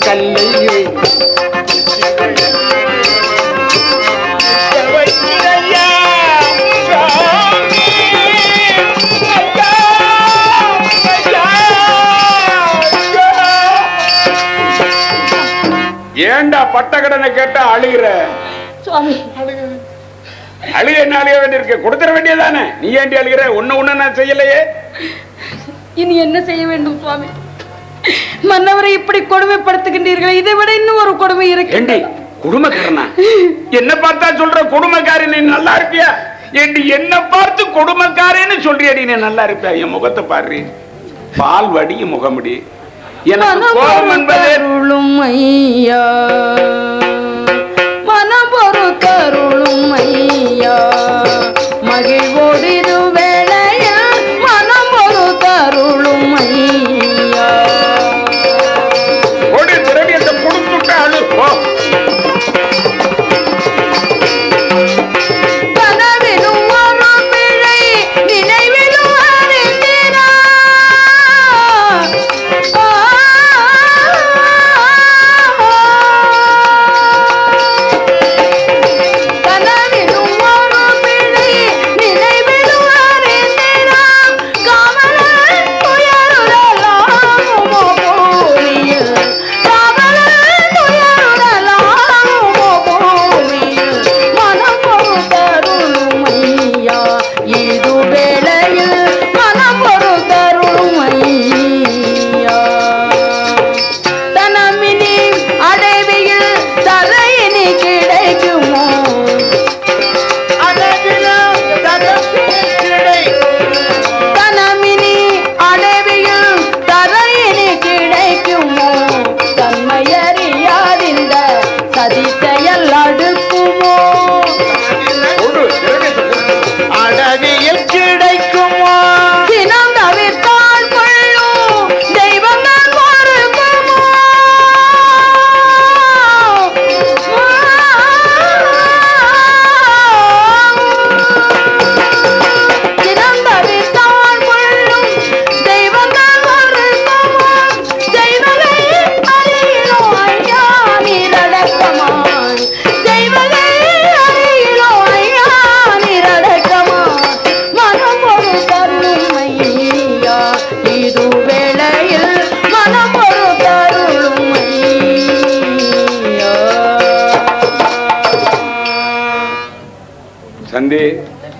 கல்லையே ஏண்டா பட்டக்கடனை கேட்டா அழுகிற? அழுக என்ன அழுக வேண்டியிருக்கு? கொடுத்துட வேண்டியதானே. நீ ஏண்டி அழுகிற? ஒண்ணு நான் செய்யலையே. இனி என்ன செய்ய வேண்டும் சுவாமி? மன்னவரை இப்படி கொடுமைப்படுத்துகின்றீர்கள். இதை விட இன்னும் ஒரு கொடுமை இருக்கு. குடும்பக்காரனா? என்ன பார்த்தா சொல்ற கொடுமைக்காரி? நீ நல்லா இருப்பியா? என்ன பார்த்து கொடுமைக்காரன்னு சொல்றியடி? நீ நல்லா இருப்பியா? என் முகத்தை பாரு, பால் வடி முகமுடி. எனக்கு கோபம் என்பதே ஐயா, மனம் ஒரு கருளும் ஐயா, மகிழ்வோடிது வேளையா, மனம் ஒரு கருளும் ஐயா. ஓடி திரவியத்தை கொடுத்துட்டு அழுப்போ.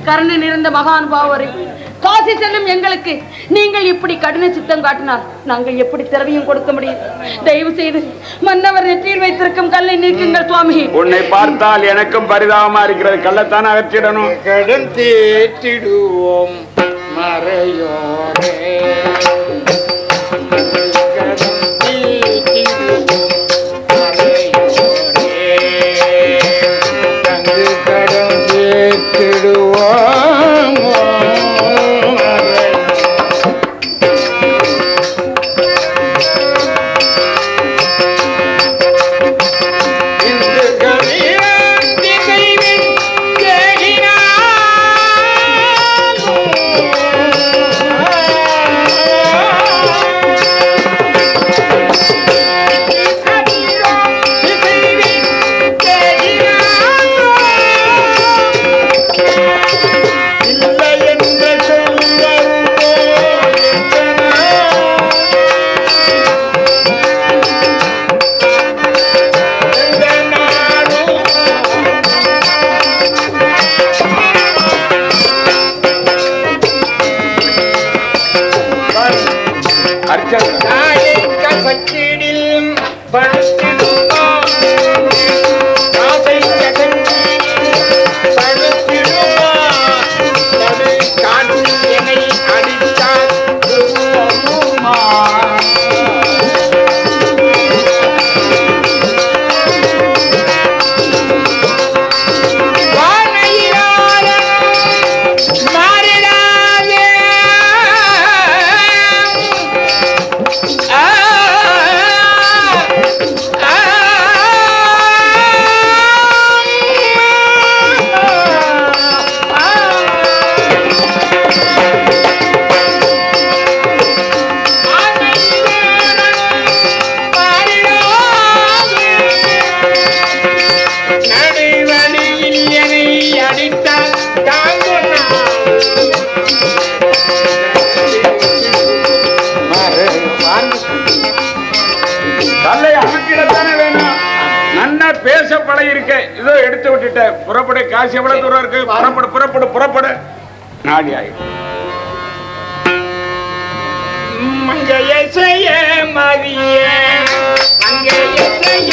கருணை நிறைந்த மகானுபாவரை, காசி செல்லும் எங்களுக்கு நீங்கள் இப்படி கடின சித்தம் காட்டினார் நாங்கள் எப்படி திரவியம் கொடுக்க முடியும்? தயவு செய்து மன்னவர் நெற்றியில் வைத்திருக்கும் கல்லை நீக்குங்கள் சுவாமி. உன்னை பார்த்தால் எனக்கும் பரிதாபமா இருக்கிறது. கள்ளத்தான அகற்றிடணும். கடன் தேற்றிடுவோம் மறையோரே. பேச பழகி இருக்கேன், இதோ எடுத்து விட்டுட்டேன். புறப்படு. காசு எவ்வளவு தூரம் இருக்கு? புறப்படு புறப்படு புறப்படு. நாடி ஆயிடும். மங்கைய செய்ய மதிய மங்கைய செய்ய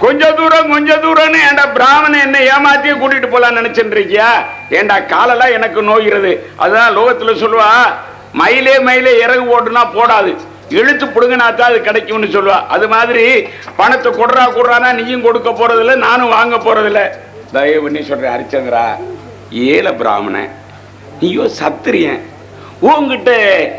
கொஞ்ச தூரம்னு ஏண்டா பிராமணன் என்ன ஏமாத்தியே கூட்டிட்டு போலாம் நினைச்சுட்டு இருக்கியா? ஏண்டா காலெல்லாம் எனக்கு நோகிறது. அதான் லோகத்துல சொல்லுவா, மயிலே மயிலே இறகு ஓட்டுனா போடாது, இழுத்து புடுங்கினாத்தான் அது கிடைக்கும்னு சொல்லுவா. அது மாதிரி பணத்தை கொடுறானா நீயும் கொடுக்க போறதில்ல, நானும் வாங்க போறதில்ல. தயவு பண்ணி சொல்றேன் ஹரிச்சந்திரா, ஏல பிராமணன், நீயோ சத்திரியன், உங்ககிட்ட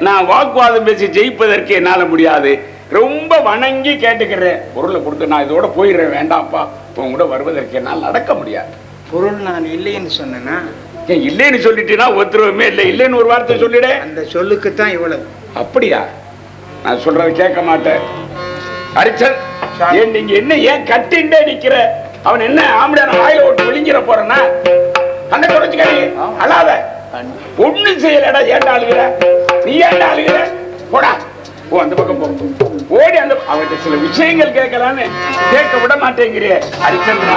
நான் வாக்குவாதம் பேசி ஜெயிப்பதற்கு என்னால முடியாது. ரொம்ப வணங்கி கேட்டுக்கிறேன், பொருளை கொடுத்து நான் இதோட போயிடுறேன், வேண்டாம்ப்பா, உங்க கூட வருவதற்கு என்னால் நடக்க முடியாது. பொருள் நான் இல்லைன்னு சொன்னேன்னா? இல்லைன்னு சொல்லிட்டீங்கன்னா ஒத்துருவமே இல்லை. இல்லைன்னு ஒரு வார்த்தை சொல்லிடு. அந்த சொல்லுக்குத்தான் இவ்வளவு. அப்படியா? நான் சொல்றதை கேட்க மாட்டேன். ஹரிச்சன், ஏன் நீங்க என்ன ஏன் கட்டிண்டே நிக்கிற? அவன் என்ன ஆம்படியான ஆயில ஓட்டு விழுங்கிற போறனா? அந்த தொடச்சுக்காரி அழாத, ஒண்ணு செய்யலடா. ஏன்டா அழுகிற? நீ ஏன்டா அழுகிற? போடா, அந்த பக்கம் போ, ஓடி. அந்த அவர்கிட்ட சில விஷயங்கள் கேட்கலான்னு கேட்க விட மாட்டேங்கிறிய. ஹரிச்சந்திரா,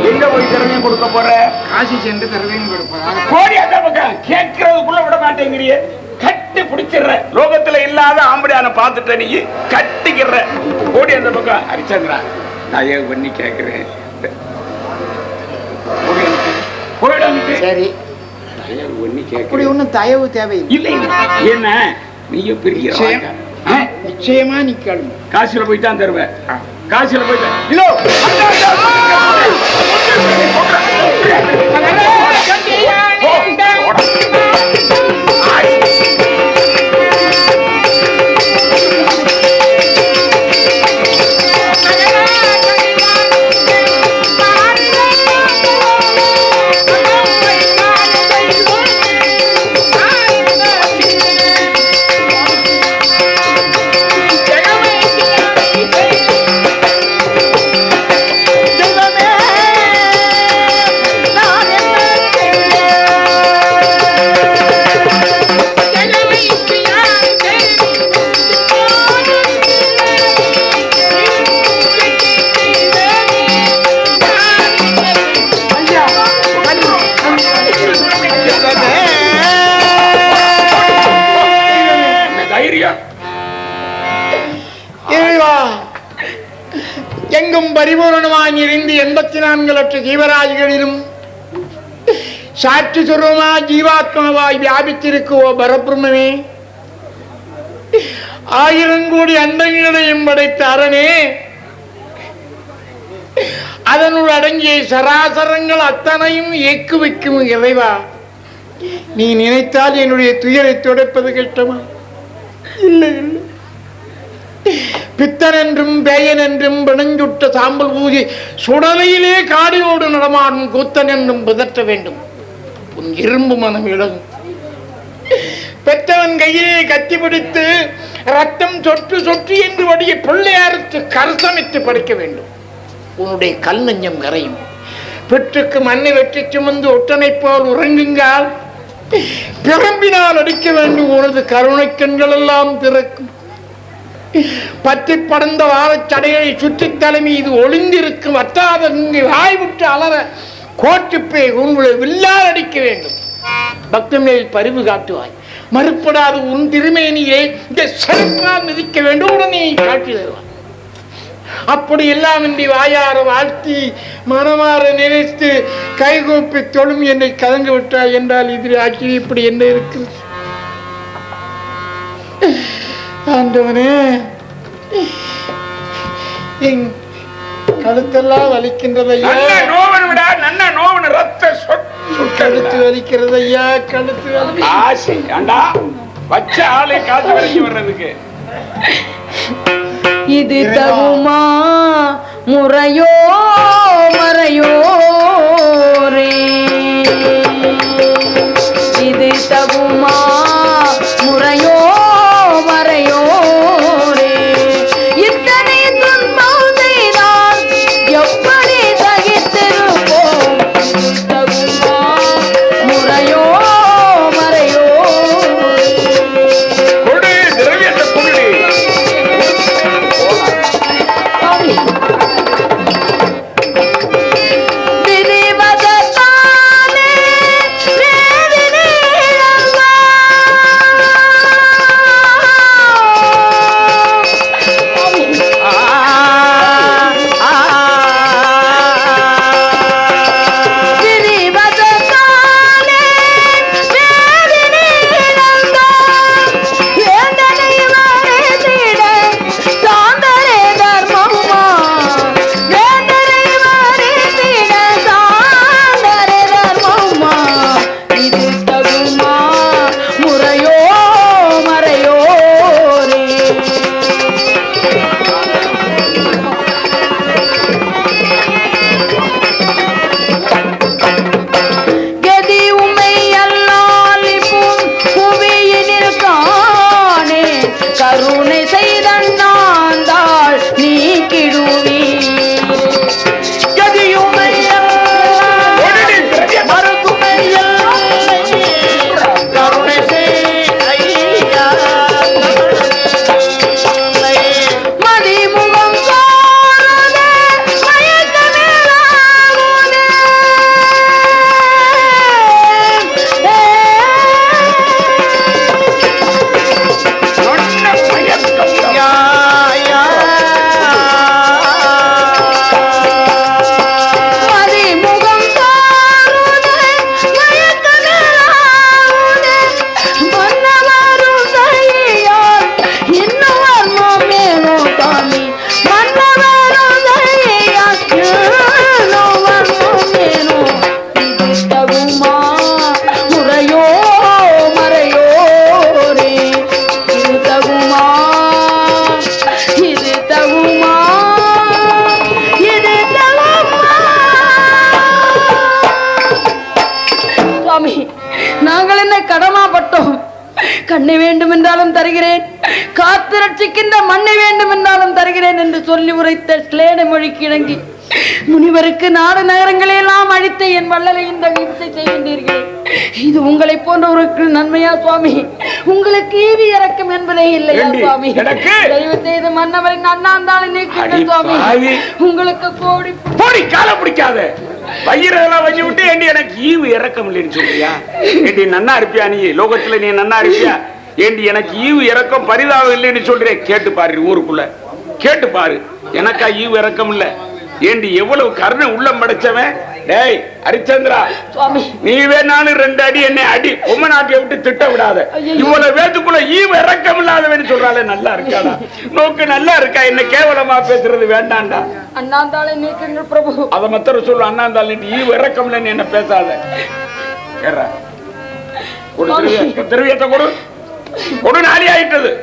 எங்க போய் திறமையும் கொடுக்க போற? காசி சென்று திறமையும் கொடுப்பா. ஓடி அந்த பக்கம், கேட்கறதுக்குள்ள விட மாட்டேங்கிறிய. கட்டி பிடிச்சிடுற. லோகத்துல இல்லாத ஆம்படியான பார்த்துட்ட நீ கட்டிக்கிற. ஓடி அந்த பக்கம். ஹரிச்சந்திரா, நான் ஏன் பண்ணி கேட்கிறேன். சரி, ஒன்னும் தயவு தேவையில்லை. என்ன நீயும் பெரிய நிச்சயமா நிக்கணும். காசில போய் தான் தருவேன். காசில போய் எங்கும் பரிபூரணமாய் நிறைந்து 84 லட்ச ஜீவராஜிகளிலும் சாட்சி சுரூபமாய் ஜீவாத்மாவாய் வியாபித்திருக்குவோ பரபிரம்மே, 1000 கோடி அண்டங்களையும் படைத்த அரணே, அதனுள் அடங்கிய சராசரங்கள் அத்தனையும் இயக்கு வைக்கும் இறைவா, நீ நினைத்தால் என்னுடைய துயரை துடைப்பது கஷ்டமா? இல்லை இல்லை. பித்தன் என்றும் பேயன் என்றும் பிணஞ்சுட்ட சாம்பல் பூஜை சுடலையிலே காடியோடு நடமாடும் கூத்தன் என்றும் பிதற்ற வேண்டும். உன் இரும்பு மனம் இழகும். பெற்றவன் கையிலே கத்தி பிடித்து ரத்தம் சொட்டு சொட்டு என்று வடிய பிள்ளையாருக்கு கரசமித்து படைக்க வேண்டும். உன்னுடைய கல் நெஞ்சம் கரையும். பெற்றுக்கு மண்ணை வெற்றி சுமந்து ஒட்டனை போல் உறங்குங்கால் பிரம்பினால் அடிக்க வேண்டும். உனது கருணை கண்கள் எல்லாம் திறக்கும். பற்றி படர்ந்த வாரச்சடையை சுற்றி தலைமை இது ஒளிந்திருக்கும் அத்தாத வாய்விட்டு அலற கோட்டுப்பே உங்களை வில்லால் அடிக்க வேண்டும். பக்தன் மேல் பரிவு காட்டுவாய். மறுப்படாது உன் திருமேனியை இந்த செருப்பால் மிதிக்க வேண்டும். உடனே காட்டி தருவாய். அப்படி எல்லாம் இன்றி வாயார வாழ்த்தி மனமாற நினைத்து கைகூப்பி தொழும் என்னை கலந்து விட்டாய் என்றால் இதில் ஆக்கி இப்படி என்ன இருக்கு? ஆண்டவனே, என் கழுத்தெல்லாம் வலிக்கின்றது ஐயா. கழுத்து வலிக்கிறது ஐயா, கழுத்து வச்ச ஆளை காசு வரைக்கும் வர்றதுக்கு இது தகுமா முறையோ மறையோ ரே? இது தகுமா முறையோ மறையோ ரே? இத்தனை துன்பம் செய்தால் எப்படி தகித்திருப்போம்? இது தகுமா முறையோ மறையோ? கொடு திரவியத்தை கொடு. கருணை செய்தாண்டாள் நீ கிடுவி நாங்கள் என்ன கடமாப்பட்டோம்? கண்ணை வேண்டும் என்றாலும் தருகிறேன், காத்து ரட்சிக்கின்ற மண்ணை வேண்டும் என்றாலும் தருகிறேன் என்று சொல்லி உரைத்த ஸ்லேட மொழிக்கு இணங்கி முனிவருக்கு நாடு நகரங்களெல்லாம் அழித்த என் வள்ளலை இந்த வித்தை செய்கின்றீர்கள். இது உங்களை போன்றவருக்கு நன்மையா சுவாமி? உங்களுக்கு ஈவி இறக்கம் என்பதே இல்லையா சுவாமி? தயவு செய்து மன்னவரின் அண்ணாந்தாளை நீக்குங்கள் சுவாமி. உங்களுக்கு கோடி கால பிடிக்காத வயிறெல்லாம் வச்சு விட்டு ஏண்டி எனக்கு ஈவு இறக்கம் இல்லைன்னு சொல்றியா? ஏண்டி நன்னா இருப்பியா? நீ லோகத்துல நீ நன்னா இருப்பியா? ஏண்டி எனக்கு ஈவு இறக்கம் பரிதாபம் இல்லைன்னு சொல்றேன். கேட்டு பாரு, ஊருக்குள்ள கேட்டு பாரு, எனக்கா ஈவு இறக்கம் இல்ல? ஏண்டி எவ்வளவு கருணை உள்ளம் படைச்சவன். டேய் ஹரிச்சந்திரா, நீ வேணாலும் 2 அடி என்னை அடி, உம்ம நாட்டிய விட்டு திட்ட விடாத. இவ்வளவு வேத்துக்குள்ள ஈவு இறக்கம் இல்லாதவன்னு சொல்றாளே, நல்லா இருக்காடா? நோக்கு நல்லா இருக்கா? என்ன கேவலமா பேசுறது வேண்டாண்டா. அண்ணாந்தாளை நீக்குங்கள் பிரபு. அத மத்தர சொல்லு, அண்ணாந்தாள் நீ ஈவு இறக்கம் இல்லைன்னு என்ன பேசாத. திரவியத்தை கொடு, கொடு. நாளி ஆயிட்டது.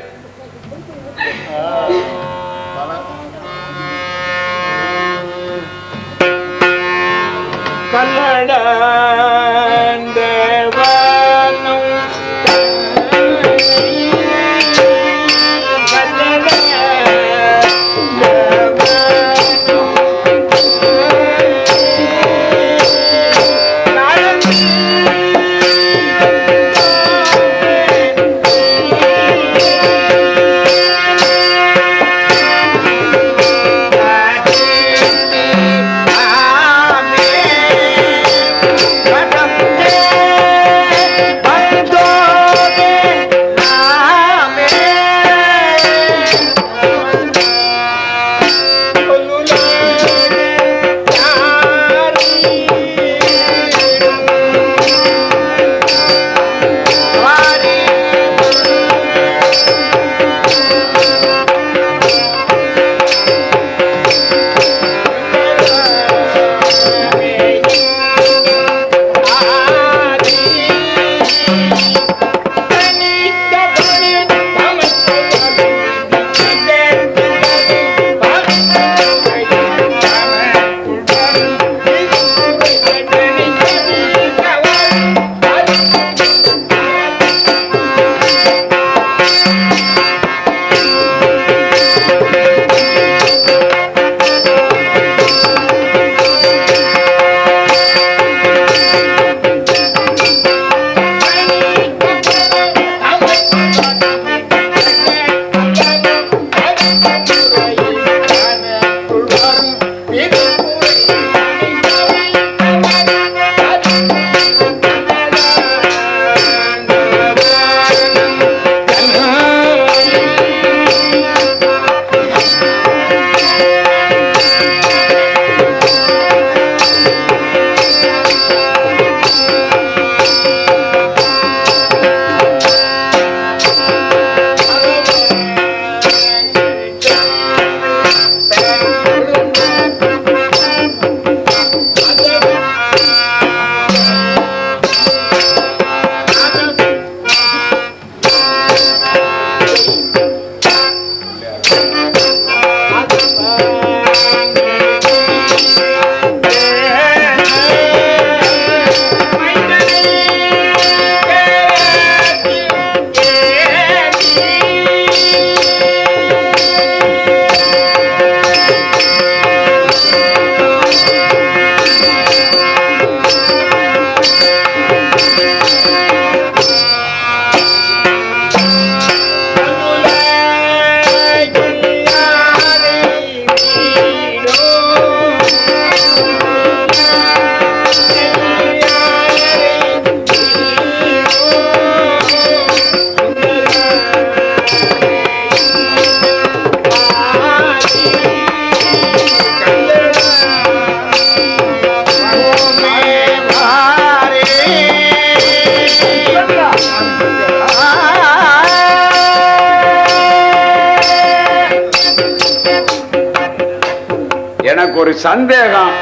சந்தேகம்.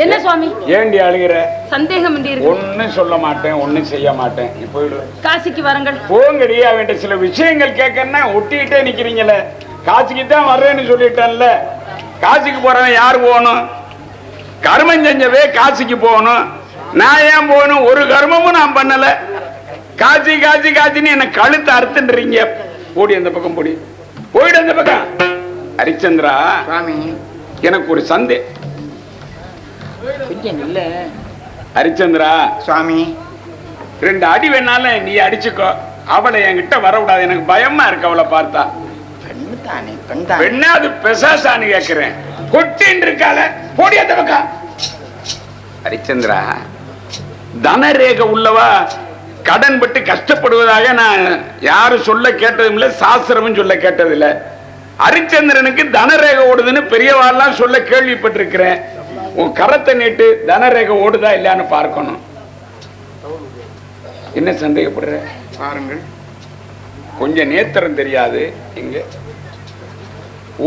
என்ன சுவாமி? ஏண்டி அழுகிற? சந்தேகம் ஒன்னும் சொல்ல மாட்டேன், ஒன்னும் செய்ய மாட்டேன். போயிடு. காசிக்கு வரங்கள். போங்கடி. அவன்கிட்ட சில விஷயங்கள் கேட்கறேன்னா ஒட்டிக்கிட்டே நிக்கிறீங்களே. காசிக்கு தான் வர்றேன்னு சொல்லிட்டேன்ல. காசிக்கு போறவன் யாரு போகணும்? கர்மம் செஞ்சவே காசிக்கு போகணும். நான் ஏன் போகணும்? ஒரு கர்மமும் நான் பண்ணல. காசி காசி காசின்னு என்ன கழுத்து அறுத்துன்றீங்க. போடி அந்த பக்கம், போடி, போயிடு அந்த பக்கம். ஹரிச்சந்திரா, எனக்கு ஒரு சந்தேகம். ஹரிச்சந்திரா சுவாமி, 2 அடி வேணாலும் நீ அடிச்சுக்கோ. அவளை என்கிட்ட வரக்கூடாது. எனக்கு பயமா இருக்கு அவளை பார்த்தா. பெண்ணா அது பெசாசான்னு கேக்குறேன். கொட்டின்னு இருக்கால. போடி அந்த பக்கம். ஹரிச்சந்திரா, தனரேக உள்ளவா கடன் பட்டு கஷ்டப்படுவதாக நான் யாரும் சொல்ல கேட்டதும் இல்லை, சாஸ்திரமும் சொல்ல கேட்டதில்லை. ஹரிச்சந்திரனுக்கு தனரேக ஓடுதுன்னு பெரியவாள்லாம் சொல்ல கேள்விப்பட்டிருக்கிறேன். உன் கரத்தை நீட்டு, தனரேக ஓடுதா இல்லையான்னு பார்க்கணும். என்ன சந்தேகப்படுற? பாருங்கள், கொஞ்சம் நேத்திரம் தெரியாது. இங்க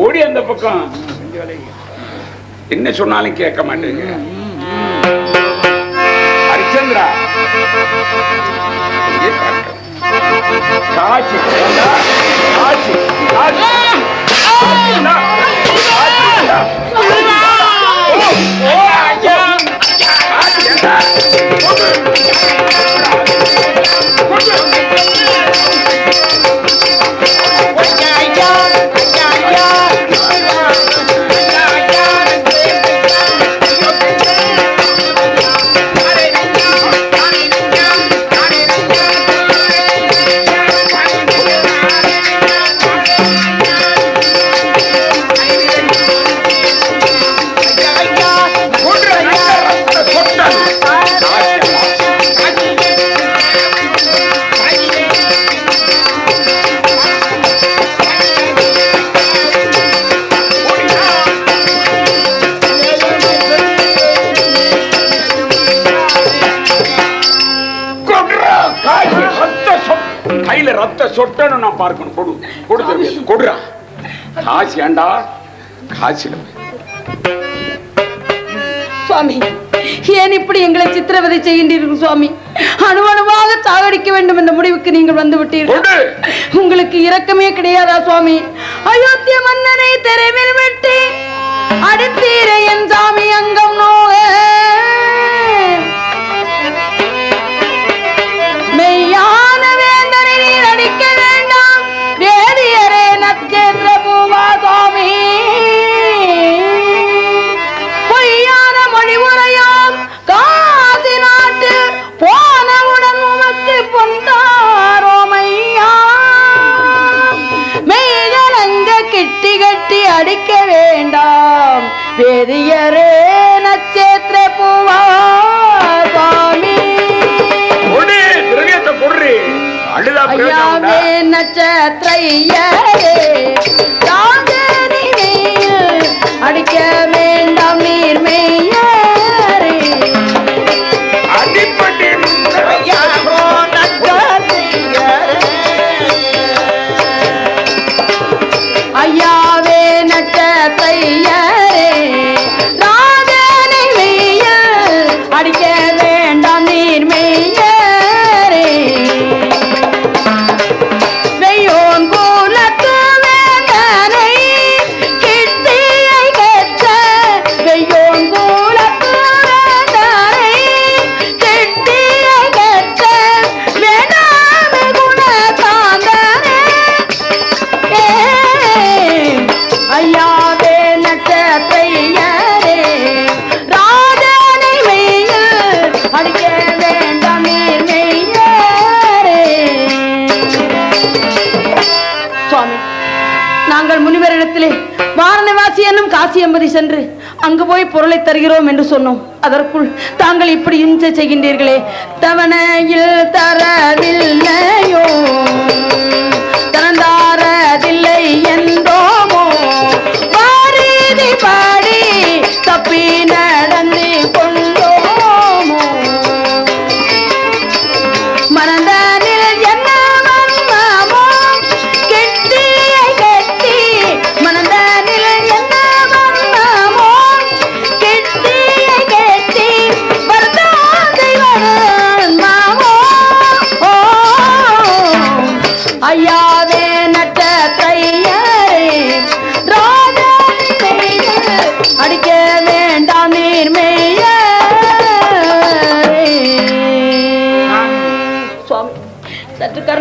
ஓடி அந்த பக்கம். என்ன சொன்னாலும் கேட்க மாட்டேங்க. ஹரிச்சந்திரா, காட்சி காட்சி சொட்டன்னு நான் பார்க்கணும். கொடு கொடு கொடுறா. காசி ஏண்டா? காசில சுவாமி, ஏன் இப்படி எங்களை சித்திரவதை செய்கின்றீர்கள் சுவாமி? அணுவணுவாக சாகடிக்க வேண்டும் என்ற முடிவுக்கு நீங்கள் வந்து விட்டீர்கள். உங்களுக்கு இரக்கமே கிடையாதா சுவாமி? அயோத்திய மன்னனை தெருவில் விட்டு அடித்தீர என் சாமி அங்கம் நோக. மெய்யான வேந்தனை நீர் அடிக்க வேண்டாம். வேதியரே நட்சத்திர பூவா சுவாமி. பொய்யான மொழிமுறையாம் காசி நாட்டு போனவுடன் உமக்கு பொந்தாரோமையா. மெய்களங்க கிட்டி கட்டி அடிக்க வேண்டாம். வேதியரே நட்சத்திர பூவா சுவாமி. ஐயாவே நட்சத்திரையரே ராஜனி அடிக்க வேண்டாம் நீர் மெய்யரே. ஐயாவே நட்சத்திரையரே ராஜனி அடிக்க வேண்டாம் நீர் மெய்யரே. வாரணவாசி என்னும் காசி என்பதை சென்று அங்கு போய் பொருளை தருகிறோம் என்று சொன்னோம். அதற்குள் தாங்கள் இப்படி இன்சை செய்கின்றீர்களே. தவணையில் தரவில்லையோ தரந்தாரதில்லை என்றோமோ வாரிதி பாடி தப்பி நடந்து கொண்டோமோ. மனதானில் என்ன வந்தமோ கெட்டியை கட்டி மனதானில் என்ன வந்தமோ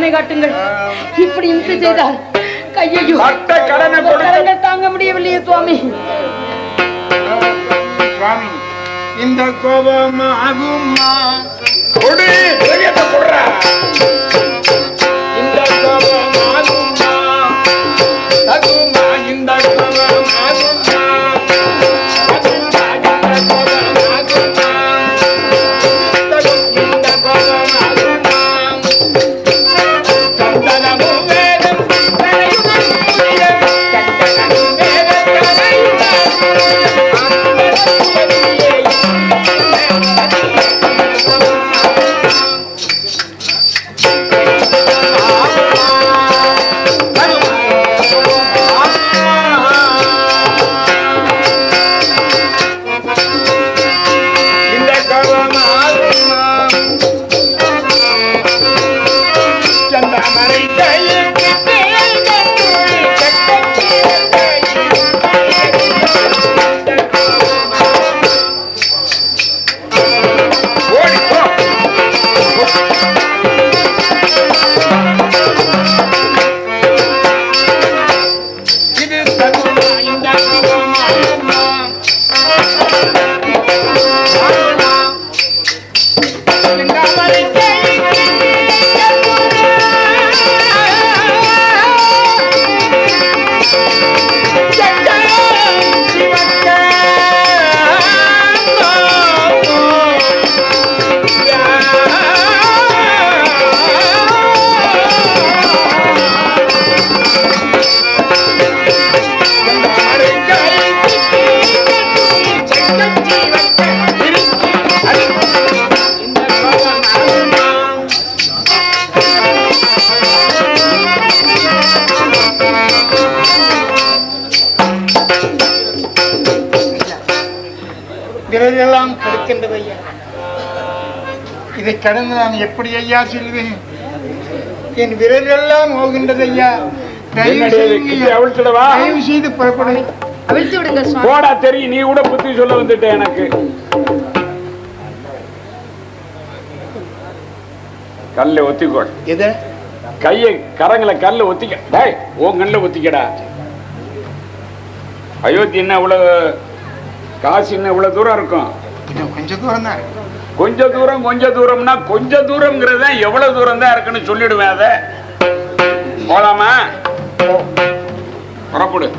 கருணை காட்டுங்கள். இப்படி இம்சை செய்தால் கையையோ பட்ட கடனை கொடுத்து கரங்கள் தாங்க முடியவில்லையே சுவாமி. சுவாமி, இந்த கோபம் ஆகுமா? கொடு, திரவியத்தை கொடுறா. இந்த கோபம் ஆகுமா? தகுமா? இந்த கோபம் ஆகுமா? தகுமா? இந்த கோபம் ஆகுமா? தகும் இந்த கோபம் ஆகுமா? கந்தனமும் வேதம் கரையுடன் கூடிய கந்தனமும் வேதம் கரையுடன் விரலெல்லாம் கடுக்கின்றது ஐயா. இதை கடந்து நான் எப்படி ஐயா செல்வேன்? என் விரலெல்லாம் போகின்றது ஐயா. தயவு செய்து புறப்படுங்க. அவிழ்த்து விடுங்க சுவாமி. போடா தெரியும், நீ கூட புத்தி சொல்ல வந்துட்ட எனக்கு. கல்ல ஒத்திக்கோள். எதை? கையை கரங்களை கல்ல ஒத்திக்க. டேய், உன் கண்ணில் ஒத்திக்கடா. அயோத்தி என்ன இவ்வளவு, காசு என்ன இவ்வளவு தூரம் இருக்கும்? கொஞ்சம் தூரம் தான். கொஞ்ச தூரம்னா கொஞ்ச தூரம்ங்கிறத எவ்வளவு தூரம் தான் இருக்குன்னு சொல்லிடுவேன். அத போலாமா? புறப்படு.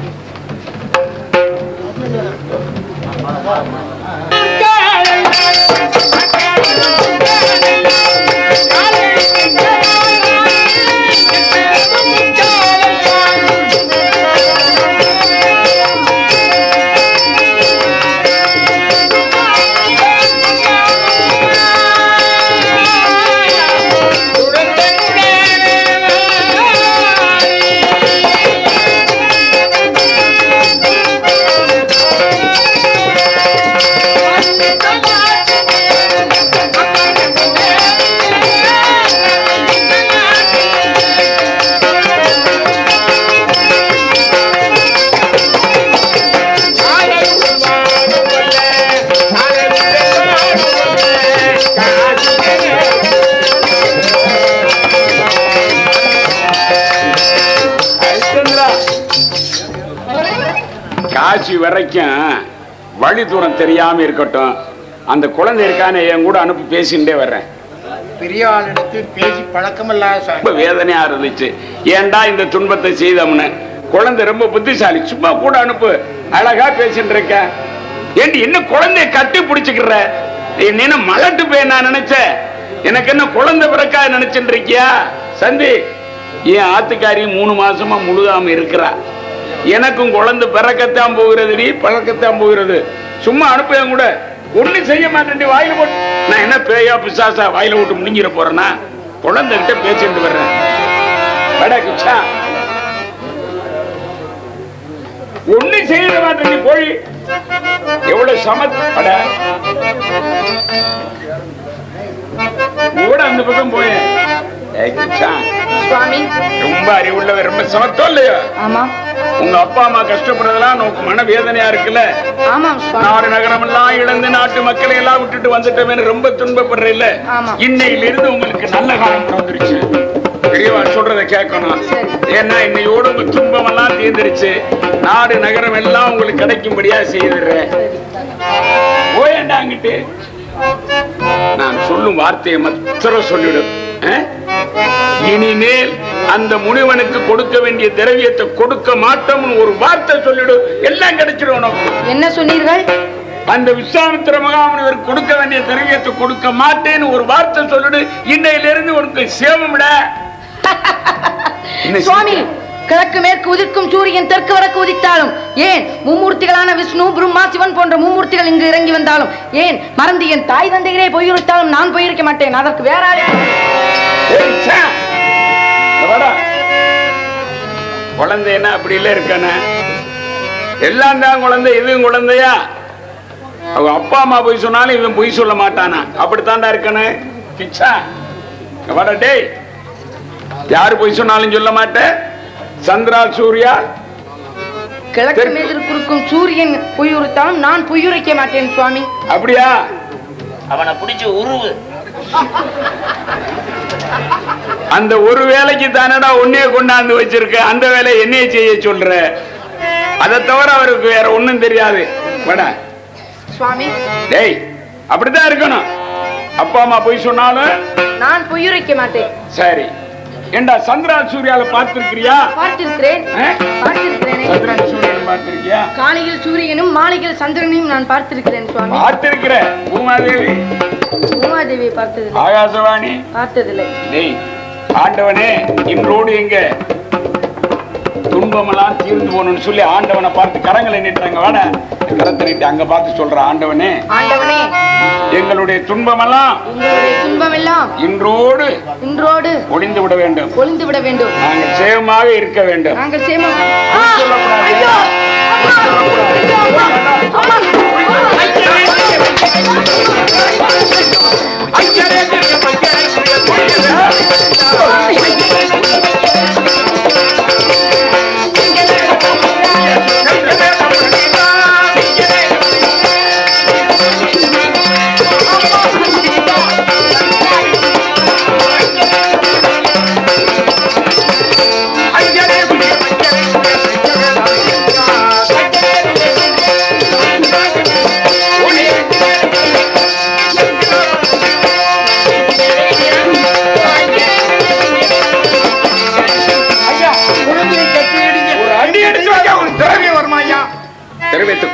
காசி வரைக்கும் வழி தூரம் தெரியாம இருக்கட்டும். அந்த குழந்தை இருக்கானே, என் கூட அனுப்பி பேசிட்டே வர்றேன். பெரிய ஆளிடத்தில் பேசி பழக்கமில்லாத ரொம்ப வேதனையா இருந்துச்சு. ஏன்டா இந்த துன்பத்தை செய்தோம்னு. குழந்தை ரொம்ப புத்திசாலி, சும்மா கூட அனுப்பு. அழகா பேசிட்டு இருக்க. ஏண்டி இன்னும் குழந்தைய கட்டி பிடிச்சுக்கிற? என்ன மலட்டு போய் நான் நினைச்சேன். எனக்கு என்ன குழந்தை பிறக்கா நினைச்சுட்டு இருக்கியா? சந்தி, என் ஆத்துக்காரி 3 மாசமா முழுதாம இருக்கிறா. எனக்கும் குழந்தை பிறக்கத்தான் போகிறது, நீ பழக்கத்தான் போகிறது. சும்மா அனுப்ப கூட ஒண்ணு செய்ய மாட்டேன். வாயில போட்டு நான் என்ன பேயா பிசாசா வாயில விட்டு முடிஞ்சிட போறேன்னா? குழந்தை கிட்ட பேசிட்டு வர்றேன். ஒண்ணு செய்ய மாட்டேன். நீ போய் எவ்வளவு சமப்பட கூட அந்த பக்கம் போய் ரொம்ப அறிவுள்ளவர், ரொம்ப சமத்தோ இல்லையா? உங்க அப்பா அம்மா கஷ்டப்படுறதெல்லாம் உனக்கு மன வேதனையா இருக்குல்ல? நாடு நகரம் எல்லாம் இழந்து நாட்டு மக்களை எல்லாம் விட்டுட்டு வந்துட்டோமே ரொம்ப துன்பப்படுற இல்ல? இன்னையில இருந்து உங்களுக்கு நல்ல காலம் வந்துருச்சு. பெரியவா சொல்றத கேட்கணும். ஏன்னா இன்னையோட உங்க துன்பம் எல்லாம் தீர்ந்துருச்சு. நாடு நகரம் எல்லாம் உங்களுக்கு கிடைக்கும்படியா செய்துடுறேன். போயேண்டா அங்கிட்டு. நான் சொல்லும் வார்த்தையை மாத்திரம் சொல்லிடும். இனிமேல் அந்த முனிவனுக்கு கொடுக்க வேண்டிய திரவியத்தை கொடுக்க மாட்டோம்னு ஒரு வார்த்தை சொல்லிடு, எல்லாம் கிடைச்சிடும் உனக்கு. என்ன சொன்னீர்கள்? அந்த விஸ்வாமித்திர மகாமுனிவர் கொடுக்க வேண்டிய திரவியத்தை கொடுக்க மாட்டேன்னு ஒரு வார்த்தை சொல்லிடு, இன்னையிலிருந்து உனக்கு சேவமிட. சுவாமி, கிழக்கு மேற்கு உதிர்க்கும் சூரியன் தெற்கு வடக்கு உதித்தாலும், ஏன் மும்மூர்த்திகளான விஷ்ணு பிரம்மா சிவன் போன்ற மும்மூர்த்திகள் இங்கு இறங்கி வந்தாலும், ஏன் மறந்து என் தாய் தந்தையரே பொய்யுரைத்தாலும் நான் பொய்யிருக்க மாட்டேன். அதற்கு வேற குழந்தை என்ன அப்படி இல்ல இருக்கான? எல்லாம் தான் குழந்தை. இதுவும் குழந்தையா? அவங்க அப்பா அம்மா பொய் சொன்னாலும் இவன் பொய் சொல்ல மாட்டானா? அப்படித்தான்டா இருக்கானே. கிச்சா வட டேய், யாரு பொய் சொன்னாலும் சொல்ல மாட்டேன். சந்திரா சூர்யா, கிழக்கு மேற்கிருக்கும் சூரியன் பொய்யுரைத்தாலும் நான் பொய்யுரைக்க மாட்டேன் சுவாமி. அப்படியா? அவனை பிடிச்ச உருவு. அந்த ஒரு வேலைக்கு தானடா உன்னைய கொண்டாந்து வச்சிருக்க. அந்த வேலையை என்னைய செய்ய சொல்ற. அதை தவிர அவருக்கு வேற ஒண்ணும் தெரியாது. சுவாமி, டேய், அப்படித்தான் இருக்கணும். அப்பா அம்மா பொய் சொன்னாலும் நான் பொய்யுரைக்க மாட்டேன். சரி. ஏண்டா சந்திரா சூர்யால பார்த்திருக்கிறியா? பார்த்திருக்கிறேன். சந்திரா சூரியன் பார்த்திருக்கியா? காலையில் சூரியனும் மாலையில் சந்திரனையும் நான் பார்த்திருக்கிறேன் சுவாமி. பார்த்திருக்கிறேன். பூமாதேவி? பூமாதேவி பார்த்ததில்லை. ஆகாசவாணி பார்த்ததில்லை. டேய், ஆண்டவனே இன்றோடு எங்க துன்பமெல்லாம் தீர்ந்து போகணும்னு சொல்லி ஆண்டவனை பார்த்து கரங்களை நீட்டுறாங்க. வாட, கரத்தை நீட்டு அங்க பார்த்து சொல்ற, ஆண்டவனே, ஆண்டவனே, எங்களுடைய துன்பமெல்லாம் இன்றோடு ஒளிந்து விட வேண்டும். நாங்கள் சேமமாக இருக்க வேண்டும்.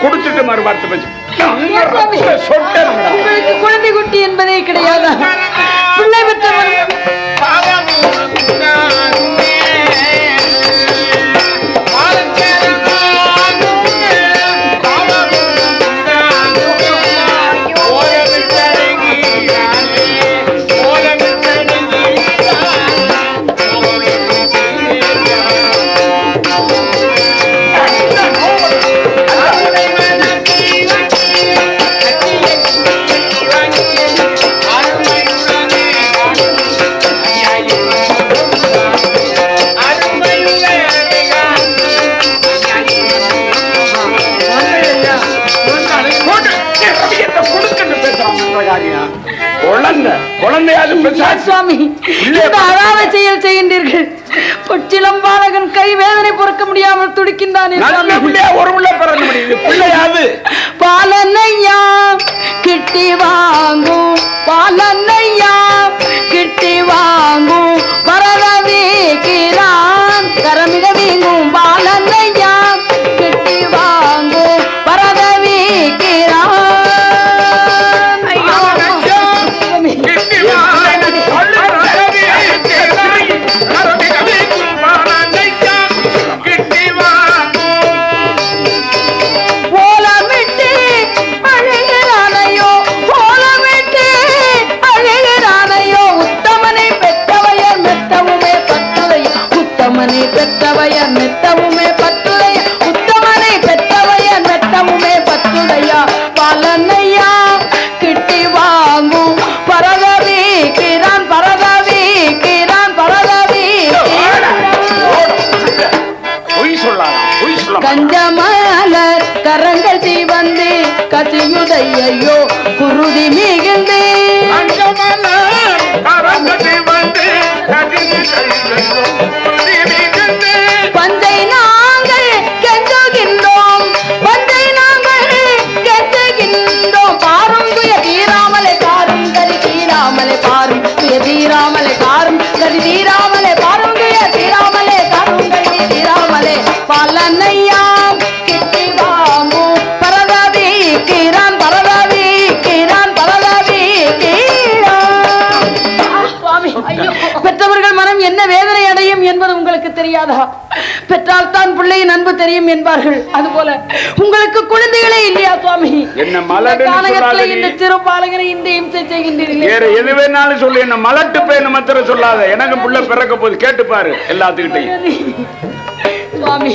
கொடுத்துட்டு மறுவார்த்தை பேசு. குழந்தை குட்டி என்பதே கிடையாது. பிள்ளை பெற்ற செய்கின்றீர்கள். பொற்றிலம் பாலகன் கை வேதனை பொறுக்க முடியாமல் துடிக்கின்றான். பாலனையா கிட்டி வாங்கும், பாலனையா கிட்டி வாங்கும், வரதவிக்கிறான் கரமிக வீங்கும். பாலனையா கிட்டி வாங்கும், வரதவிக்கிறான். பெற்றவையன் மெத்தவுமே பத்துடைய, உத்தமனை பெற்றவையன் மெத்தமுமே பத்துடைய. பாலனையா கிட்டி வாங்கும், பரதவிக்கிறான் பரதவிக்கிறான் கஞ்சமலர் கரங்கள் தீவந்து கசியுதையோ குருதி மிகுந்து. பஞ்சை நாங்கள் கெஞ்சுகின்றோம், பஞ்சை நாங்கள் கெஞ்சுகின்றோம். பாரும் துய தீராமலை பாரும் கரி தீராமலை பாரும் துய தீராமலை பாரும் கரி தீராமலை பாரும் துய தீராமலை பாரும் கரி தீராமலை பலனையாம் கிட்டி வாமு பரதவி கீரான் பரதவி கீரான் பரதவி கீரான். சுவாமி, பெற்றவர்கள் மனம் என்ன வேதனை அடையும் என்பது உங்களுக்கு தெரியாதா? பெற்றால் தான் பிள்ளையின் அன்பு தெரியும் என்பார்கள். அதுபோல உங்களுக்கு குழந்தைகளே இல்லையா சுவாமி? என்ன மலட்டு இந்த சிறு பாலகனை இந்த இம்சை செய்கின்றீர்கள். வேற எது வேணாலும் சொல்லு, என்ன மலட்டு பேன்னு மாத்திரம் சொல்லாத. எனக்கு புள்ள பிறக்க போது கேட்டு பாரு எல்லாத்துக்கிட்டையும். சுவாமி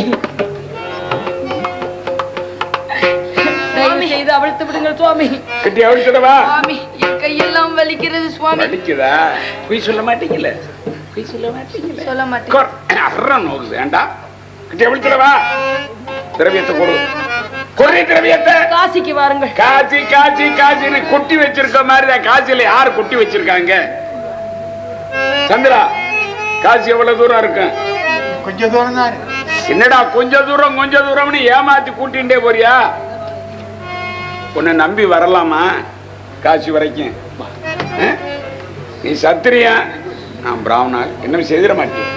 செய்து அவிழ்த்து விடுங்கள் சுவாமி. கட்டி அவிழ்த்துடவா? சுவாமி, என் கையெல்லாம் வலிக்கிறது சுவாமி. வலிக்குதா? போய் சொல்ல மாட்டீங்கல்ல? போய் சொல்ல மாட்டீங்கல்ல? சொல்ல மாட்டேன். அறம் நோக்குது. ஏண்டா கட்டி அவிழ்த்துடவா? திரவியத்தை கொடு, கொடு திரவியத்தை. காசிக்கு வாருங்கள். காசி காசி காசின்னு கொட்டி வச்சிருக்க மாதிரிதான். காசியில யாரு கொட்டி வச்சிருக்காங்க? சந்திரா, காசி எவ்வளவு தூரம் இருக்கு? கொஞ்சம் தூரம் தான். என்னடா கொஞ்ச தூரம்னு ஏமாத்தி கூட்டிகிட்டே போறியா? உன்னை நம்பி வரலாமா காசி வரைக்கும்? நீ சத்திரியா, நான் பிராமணா, இன்னும் செய்திட மாட்டேன்.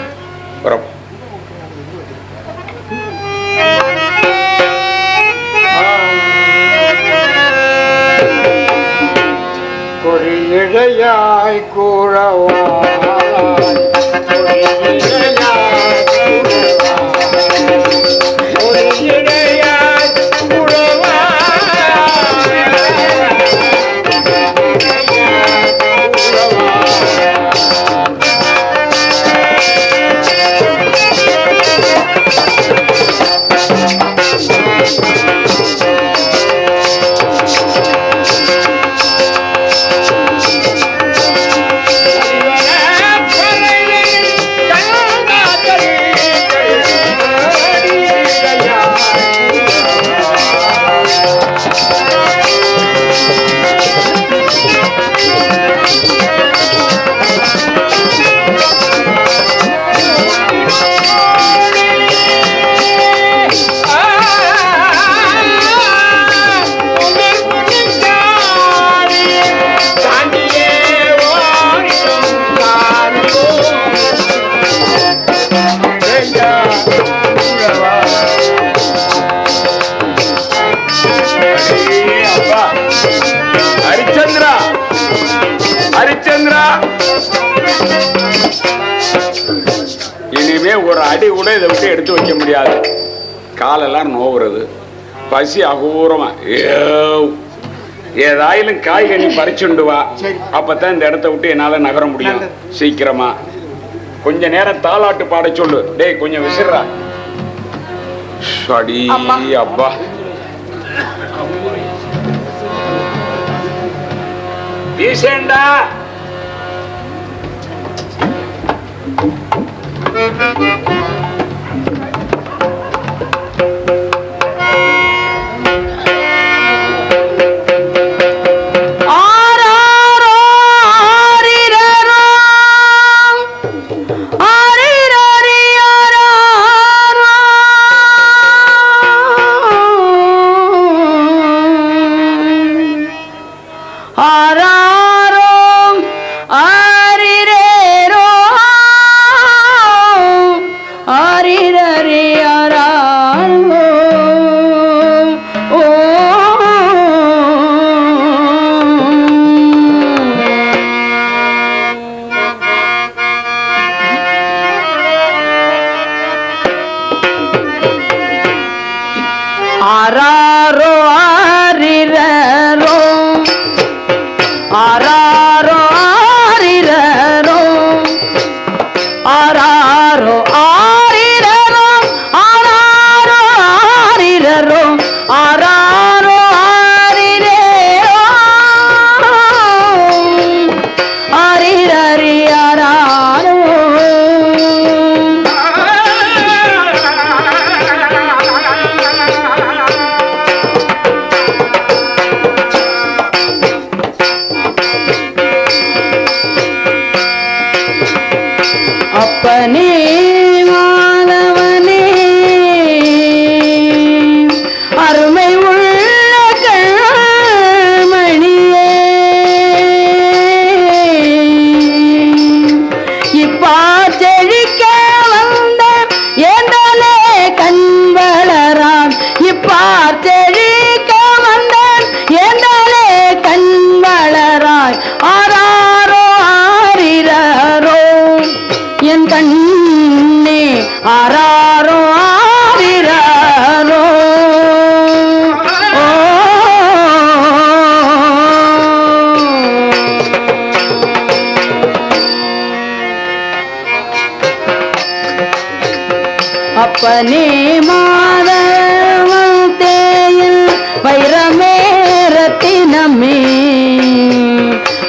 கொடியிழையாய் கூறவாய் இனிமே ஒரு அடி கூட இதை விட்டு எடுத்து வைக்க முடியாது. காலெல்லாம் நோவுறது, பசி அகூரமா. ஏதாயிலும் காய்கறி பறிச்சுண்டு வா, அப்பதான் இந்த இடத்த விட்டு என்னால நகர முடியும் சீக்கிரமா. கொஞ்ச நேரம் தாலாட்டு பாட சொல்லு. டேய் கொஞ்சம் விசிறா. அடி அப்பா, வீசேண்டா.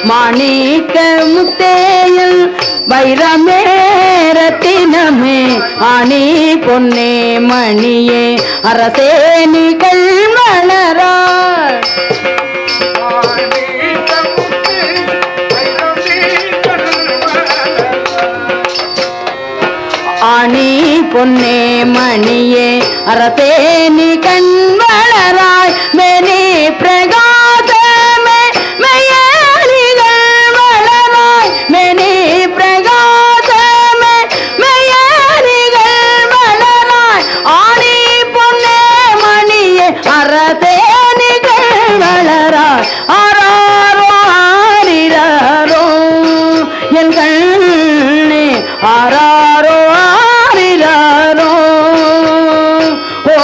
மாணிக்க முத்தேயில் வைரமே ரத்தினமே ஆணி பொன்னே மணியே அரசே நிகழ் வளராள் ஆணி பொன்னே மணியே அரசே நீ கண் வளராய் மேனி பிரகாசமே மெய்யணிகள் வளராய் மேனி பிரகாசமே மெய்யணிகள் வளராய் ஆணி பொன்னே மணியே அரசே நிகழ் வளராய் ஆராரோ ஆரிரோ என் கண்ணே ஆராரோ ஆரிரோ ஓ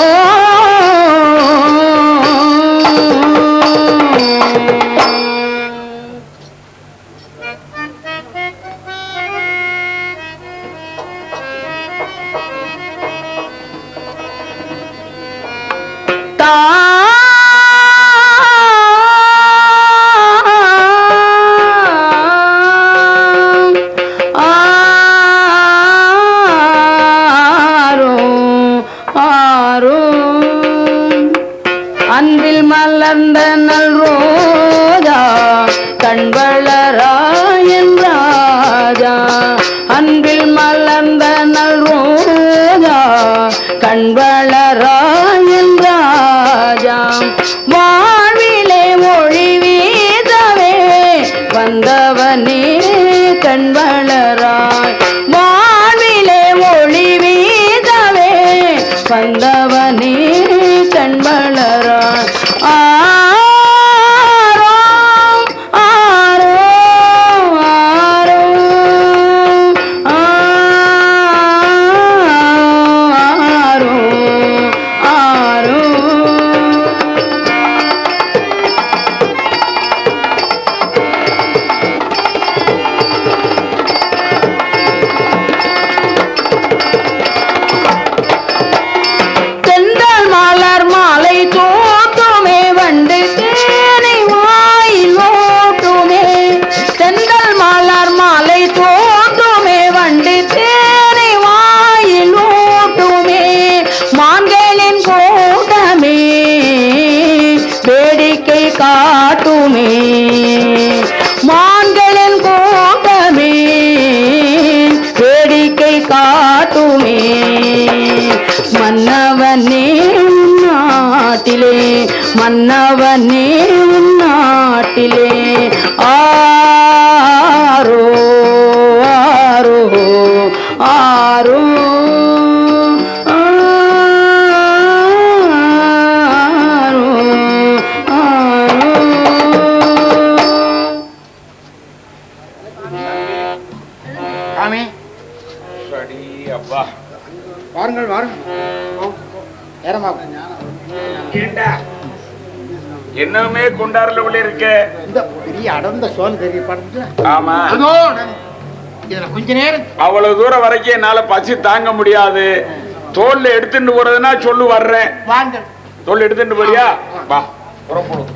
அன்பில் மலர்ந்த நல் ரோஜா கண்வளராயன் ராஜா அன்பில் மலர்ந்த நல் ரோஜா கண்வளராயன் ராஜா வாழ்விலே மொழி வீதவே வந்தவனே கண்வளராய் வாழ்விலே மொழி வீதவே வந்தவனே கண்வளராய் ஆரோ ஆரோ ஆரோ ஆரோ ஆரோ தென்றல் மலர் மாலை தோட்டுமே வண்டு தேனை வாயில் ஓட்டுமே தென்றல் மலர் மாலை தோட்டுமே வண்டு தேனை வாயில் ஓட்டுமே மான்களின் கூட்டமே வேடிக்கை காட்டுமே மான்களின் கூட்டமே வேடிக்கை காட்டுமே மன்னவனே உன் நாட்டிலே மன்னவனே உன் நாட்டிலே ஆரோ ஆரோ ஆரோ ஆரோ சாமி சரி அப்பா வாருங்கள் வாருங்கள் நேரமா ஏண்டா என்னமே கொண்டாடல உள்ள இருக்க இந்த பெரிய அடர்ந்த சோல் தெரிய படத்துல ஆமா அதோ இதுல கொஞ்ச நேரம் அவ்வளவு தூரம் வரைக்கும் என்னால பசி தாங்க முடியாது தோல்ல எடுத்துட்டு போறதுன்னா சொல்லு வர்றேன் வாங்க தோல் எடுத்துட்டு போறியா வா புறப்படும்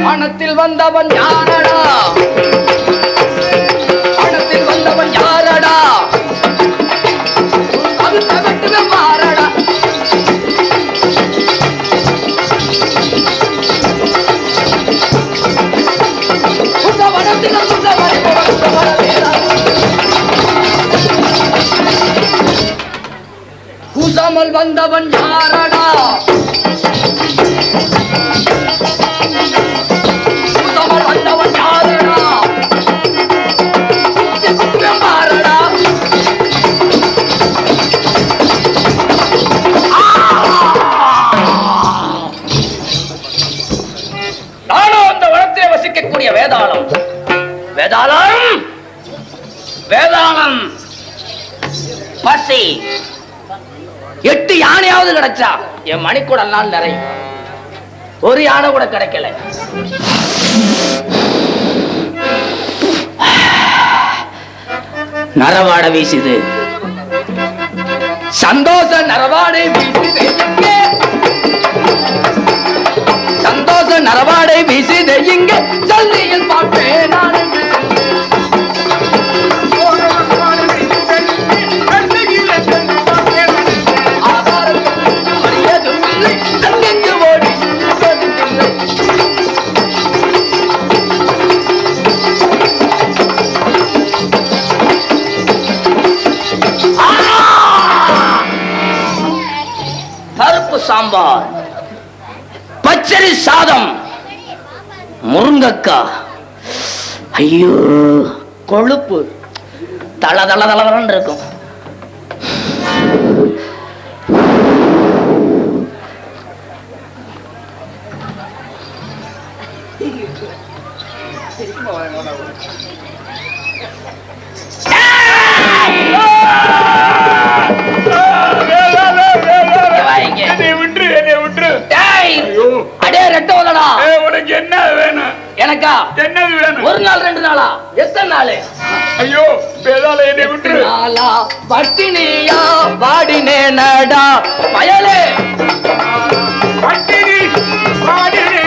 பணத்தில் வந்தவன் யாரடா பணத்தில் வந்தவன் யாரடா அது தகட்டுவே மாறடா கூசாமல் வந்தவன் யாரடா வந்தவன் யாரடா மாறடா நானும் அந்த வசிக்கக்கூடிய வேதாளம். வேதாளம் வேதாளம் பசி 8 யானையாவது கிடைச்சா என் மணிக்கூட நாள் நிறையும். ஒரு யானை கூட கிடைக்கல. நரவாட வீசுது. சந்தோஷ நரவாடை வீசுது. சந்தோஷ நரவாடை வீசுது. இங்க ஜல்லியில் பார்ப்பேன் நான். பருப்பு சாம்பார், பச்சரி சாதம், முருங்கக்காய். ஐயோ கொழுப்பு தள தள தளன்னு இருக்கும். உனக்கு என்ன வேணும்? எனக்கா என்னது வேணும்? ஒரு நாள் 2 நாளா? எத்தனை நாள்? ஐயோ வேதாள என்னை விட்டு நாளா பட்டினியா பாடினே நடா பயலே. பட்டினி பாடினே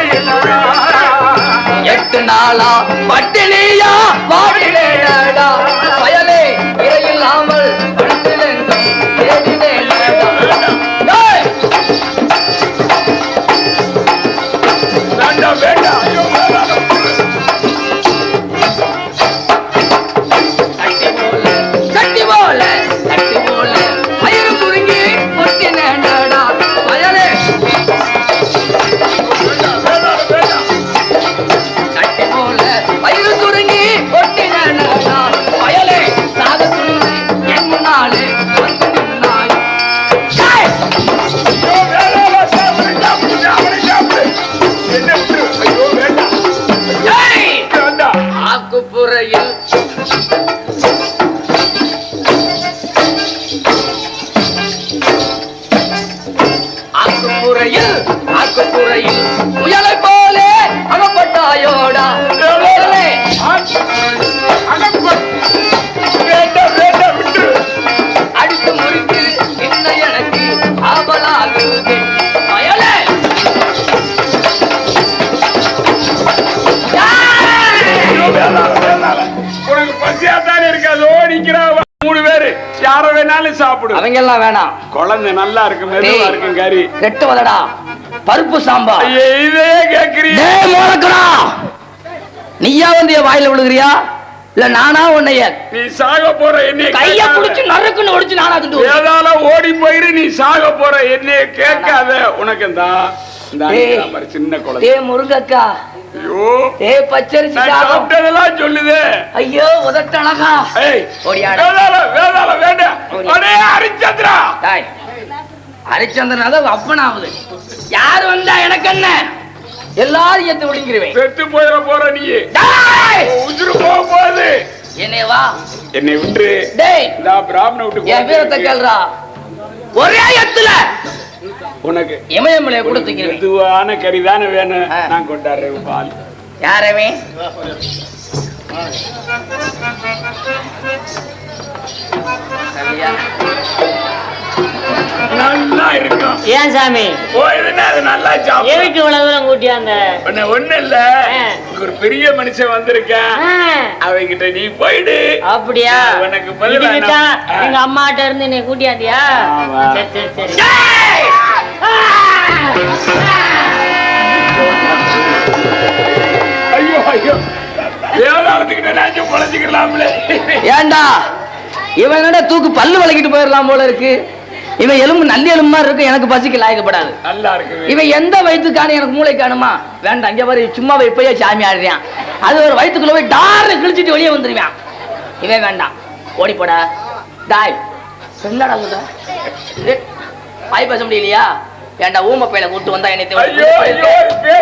8 நாளா பட்டினியா பாடினே நடா பயலே. இறையில்லாமல் படுத்திலெங்கும் தேடினே நடா. வேண்டாம் வேண்டாம். ஐயோ சட்டி போல சட்டி போல மயிறு குறுங்கி பொட்டினே நடா பயலே. சட்டி போல மயிறு குறுங்கி பொட்டினே நடா பயலே. சாத துணிந்து என் முன்னாலே வந்து நின்னாய். ஆக்குப்புறையில் ஆக்குப்புறையில் ஆக்குப்புறையில் புயலை போலே அகப்பட்டாயோடா. அடித்து முறித்து என்ன எனக்கு ஆபலாகுது பயலே. உனக்கு பசியாத்தானே இருக்காது. ஓடிக்கிறா 3 பேரு யார வேணாலும் சாப்பிடு. அவங்க எல்லாம் வேணாம். குழந்தை நல்லா இருக்கு, மெதுவா இருக்கும் கறி. ரெட்டு வதடா பருப்பு சாம்பார். இதே கேக்குறீங்க? நீயா வந்து என் வாயில விழுகிறியா இல்ல நானா உன்னைய? நீ சாக போற என்னைய கைய புடிச்சு நறுக்குன்னு ஒடிச்சு நானா திண்டு. ஏதால ஓடி போயிரு. நீ சாக போற என்னைய கேட்காத. உனக்கு சின்ன குழந்தை. ஏ முருங்கக்கா. ஐயோ ஏ பச்சரிசி சாப்பிட்டதெல்லாம் சொல்லுது. ஐயோ உதட்டழகா. ஓடியாட வேதாள வேண்டாம். ஹரிச்சந்திரா. ஹரிச்சந்திரன் அதான் அப்பனாவது. யாரு வந்தா எனக்கு என்ன? எல்லாரும் ஏத்து விழுங்கிருவேன். செத்து போயிட போற நீ. உசுறு போக போகுது. என்னை வா என்னை விட்டு. டேய் பிராமண விட்டு என் வீரத்தை கேள்றா. ஒரே எத்துல உனக்கு இமயமலையை கொடுத்துக்கிறேன். மெதுவான கறிதானே வேணும். நான் கொண்டாடுறேன் பால். யாரவே நல்லா இருக்கும். ஏன் சாமி நல்லா எதுக்கு இவ்வளவு தூரம் கூட்டியாங்க? ஒண்ணு இல்ல, ஒரு பெரிய மனுஷன் வந்திருக்கேன். அவங்கிட்ட நீ போயிடு. அப்படியா? உனக்கு எங்க அம்மாட்ட இருந்து என்னை கூட்டியாண்டியா? சரி சரி சரி. ஐயோ ஐயோ வேதாளத்துக்கிட்ட பொழைச்சிக்கலாம்ல. ஏண்டா இவன் தூக்கு பல்லு வளைக்கிட்டு போயிடலாம் போல இருக்கு. இவன் எலும்பு நல்ல எலும்பு மாதிரி இருக்கு. எனக்கு பசிக்கு லாயக்கப்படாது. நல்லா இருக்கு. இவன் எந்த வயிற்றுக்கான எனக்கு மூளை காணுமா? வேண்டாம். இங்க பாரு சும்மா இப்பயே சாமி ஆடுறான். அது ஒரு வயிற்றுக்குள்ள போய் டாரு கிழிச்சிட்டு வெளியே வந்துருவான். இவன் வேண்டாம். ஓடி போடா. டாய் என்னடா வாய் பேச முடியலையா? ஏண்டா ஊம பையனை கூட்டு வந்தா என்னை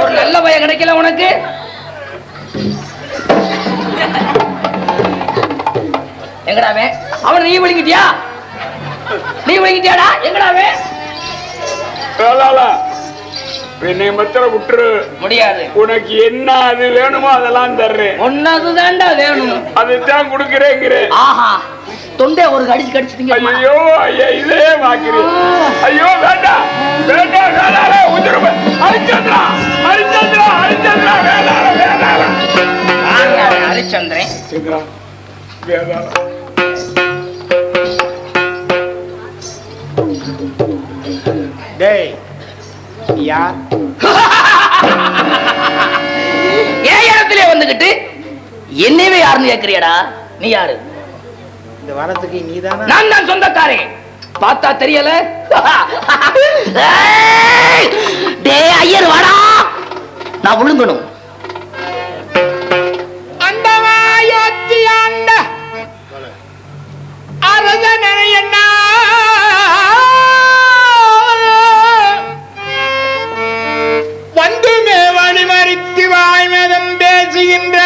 ஒரு நல்ல பையன் கிடைக்கல உனக்கு. எங்கடாவே அவன் நீ விழுங்கிட்டியா? நீ விழுங்கிட்டியாடா? எங்கடாவே? என்னை மாத்திரம் விட்டுரு. முடியாது. உனக்கு என்ன அது வேணுமோ அதெல்லாம் தர்றேன். ஒன்னதுதான்டா வேணும். அதுதான் கொடுக்கிறேங்கிறேன். ஆஹா, தொண்டை ஒரு கடிச்சு கடிச்சுட்டீங்க. ஐயோ ஐயா, இதே வாக்கிறேன். ஐயோ வேண்டாம் வேண்டாம், வேளாள உதிர்வு. ஹரிச்சந்திரா ஹரிச்சந்திரா ஹரிச்சந்திரா, வேளாள வேளாள. ஹரிச்சந்திரன் சந்திரா வேளாள. டேய் யார்? ஏன் இடத்திலே வந்துகிட்டு என்னவே யாருன்னு கேக்குறியடா? நீ யாரு? இந்த வனத்துக்கு நீதானா? நான் தான் சொந்தக்காரன். பார்த்தா தெரியல? டேய் ஐயர் வாடா, நான் விழுங்கணும். வந்துமே வழிமறித்து வாய்மதம் பேசுகின்ற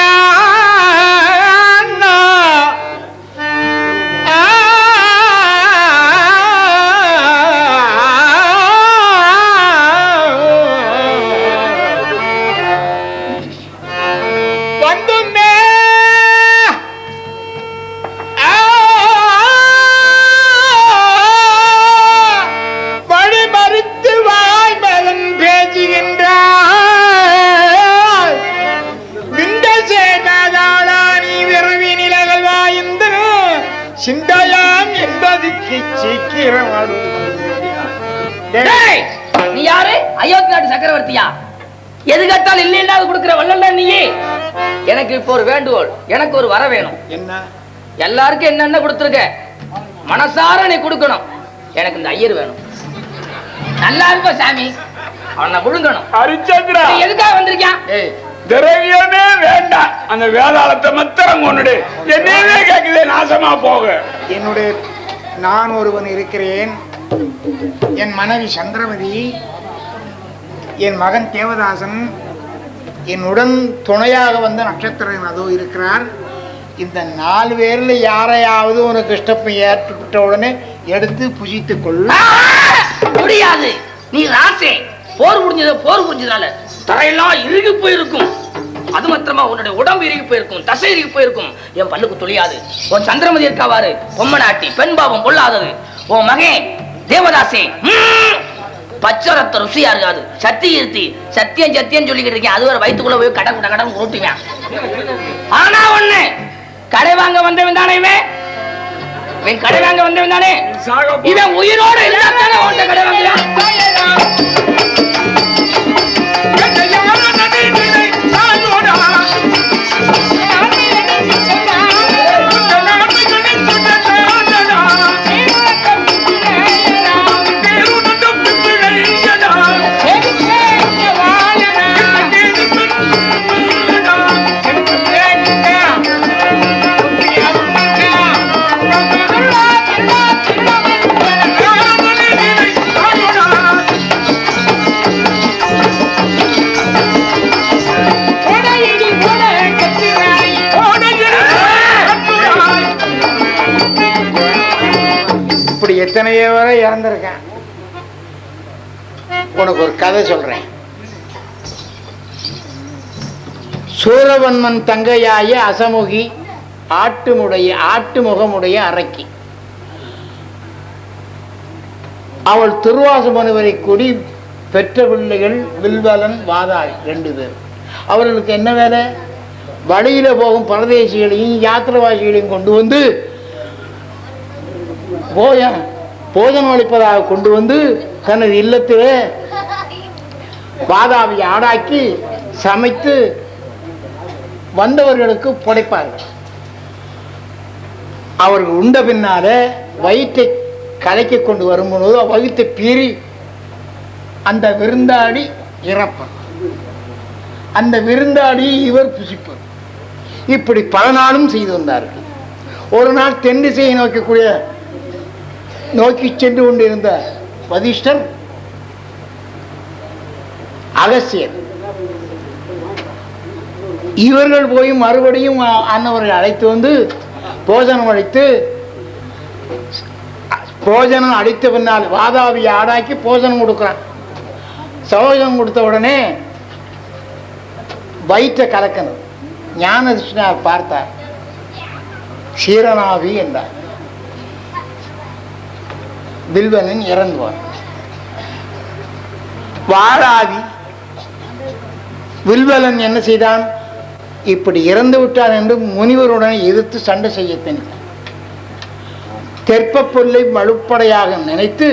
சிந்தாயாம் என்பதுக்கு சீக்கிரம். நீ யாரு? அயோத்தி நாட்டு சக்கரவர்த்தியா? எது கேட்டாலும் இல்லை இல்லாத கொடுக்கிற வல்லல்ல நீ. எனக்கு இப்போ ஒரு வேண்டுகோள், எனக்கு ஒரு வர வேணும். என்ன? எல்லாருக்கும் என்னென்ன கொடுத்துருக்க, மனசார நீ கொடுக்கணும். எனக்கு இந்த ஐயர் வேணும். நல்லா இருப்ப சாமி, அவனை விழுங்கணும். ஹரிச்சந்திரா, எதுக்காக வந்திருக்கான்? திரவியமே வேண்டாம், அந்த வேதாளத்தை மாத்திரம் கொண்டுடு. என்னவே கேக்குதே, நாசமா போக. என்னுடைய நான் ஒருவன் இருக்கிறேன். என் மனைவி சந்திரமதி, என் மகன் தேவதாசன், என்னுடன் துணையாக வந்த நட்சத்திரன் அதோ இருக்கிறார். இந்த 4 பேர்ல யாரையாவது உனக்கு இஷ்டப்பை ஏற்றுவிட்ட உடனே எடுத்து புஜித்துக் கொள். முடியாது. நீ ராசே, போர் புரிஞ்சதால தரையெல்லாம் இறுகி போயிருக்கும். அது மாத்திரமா உன்னுடைய உடம்பு இறுகி போயிருக்கும், தசை இறுகி போயிருக்கும். என் பல்லுக்கு துளியாது. உன் சந்திரமதி இருக்காவாரு, பொம்மநாட்டி, பெண் பாவம் கொள்ளாதது. உன் மகன் தேவதாசே பச்சரத்த ருசியா இருக்காது. சத்தியம் சத்தியம் சொல்லிக்கிட்டு இருக்கேன். அது ஒரு வயிற்றுக்குள்ள போய் கடன் ஊட்டுவேன். ஆனா ஒண்ணு, கடை வாங்க வந்தவன் தானே இவன். கடை வாங்க வந்தவன் தானே இவன். உயிரோடு இருந்தாத்தானே உன்கிட்ட கடை வாங்குறான். இப்படி எத்தனையோ வரை இறந்திருக்கேன். உனக்கு ஒரு கதை சொல்றேன். சூரவன்மன் தங்கையாய அசமுகி, ஆட்டுமுகமுடைய அரக்கி. அவள் திருவாச மனுவரை கூடி பெற்ற பிள்ளைகள் வில்வலன், வாதாள் 2 பேர். அவர்களுக்கு என்ன வேலை? வழியில போகும் பரதேசிகளையும் யாத்திரவாசிகளையும் கொண்டு வந்து போஜனம் அளிப்பதாக கொண்டு வந்து தனது இல்லத்திலே வாதாவை ஆடாக்கி சமைத்து வந்தவர்களுக்கு படைப்பார்கள். அவர்கள் உண்ட பின்னால வயிற்றை கலைக்க கொண்டு வரும்போது வயிற்றை பீறி அந்த விருந்தாடி இறப்பார். அந்த விருந்தாடியை இவர் புசிப்பார். இப்படி பல நாளும் செய்து வந்தார்கள். ஒரு நாள் தென் திசையை நோக்கி சென்று கொண்டிருந்த வசிஷ்டர், அகஸ்தியர் இவர்கள் போய் மறுபடியும் அன்னவர்கள் அழைத்து வந்து போஜனம் அளித்து போஜனம் அடித்த பின்னால் வாதாபியை ஆடாக்கி போஜனம் கொடுக்குறான். சோஜனம் கொடுத்த உடனே வயிற்றை கலக்கணும். ஞான திருஷ்ணார் பார்த்தார், சீரனாவி என்றார். வில்வனன் இறந்துவார். வாழாவி வில்வலன் என்ன செய்தான்? இப்படி இறந்து விட்டான் என்று முனிவருடன் எதிர்த்து சண்டை செய்ய திணித்தான். தெற்ப பொருளை மழுப்படையாக நினைத்து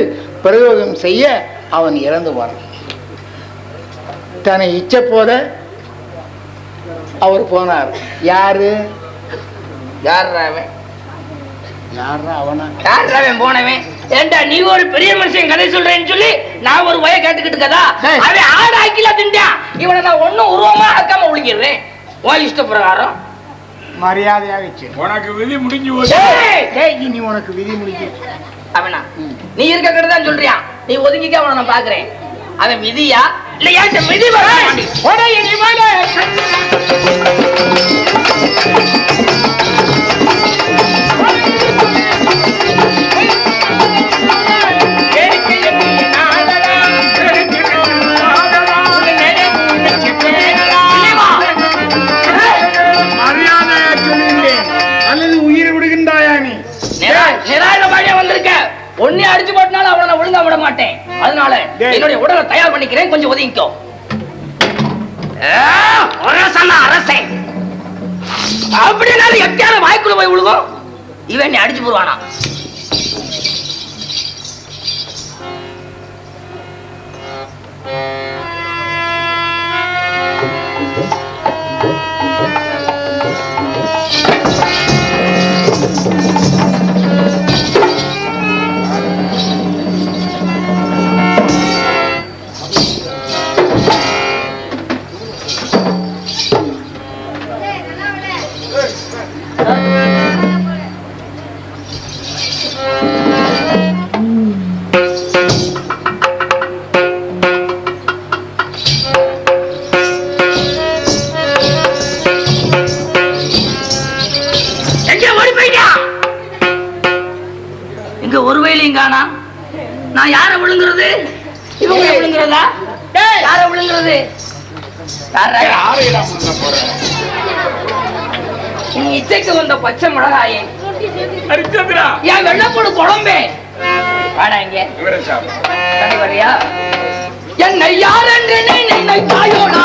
பிரயோகம் செய்ய அவன் இறந்து போனான். தன்னை இச்ச போத அவர் போனார். யாரு அவனா போனவன்? ஏண்டா நீ ஒரு பெரிய மனுஷன் கதை சொல்றேன்னு சொல்லி நான் ஒரு வய கேட்டுக்கிட்டு கதா அவன் ஆடு ஆக்கில தின்றான். இவனை நான் ஒன்னும் உருவமா ஆக்காம ஒழிக்கிறேன். உன் இஷ்ட பிரகாரம் மரியாதையாக உனக்கு விதி முடிஞ்சு இனி உனக்கு விதி முடிஞ்சு. அவனா நீ இருக்க தான் சொல்றியா? நீ ஒதுங்கிக்க, அவனை நான் பாக்குறேன். அவன் விதியா இல்லையா? விதி ஒன்னே அடிச்சு போட்டனால அவனை ஒழுங்கா விட மாட்டேன். அதனால என்னுடைய உடலை தயார் பண்ணிக்கிறேன். கொஞ்சம் ஒதுங்கிக்கோ. அரசே அப்படின்னா எக்கையால வாய்க்குள்ள போய் விழுகும். இவன் நீ அடிச்சு போடுவானா? நான் யார விழுங்குறது? இவங்க விழுங்குறதா? யார விழுங்குறது? நீ இச்சைக்கு வந்த பச்சை மிளகாயே என் வெள்ளப்போடு குழம்பே வாடா இங்க வரியா? என்னை யார் என்று நினைத்தாயோடா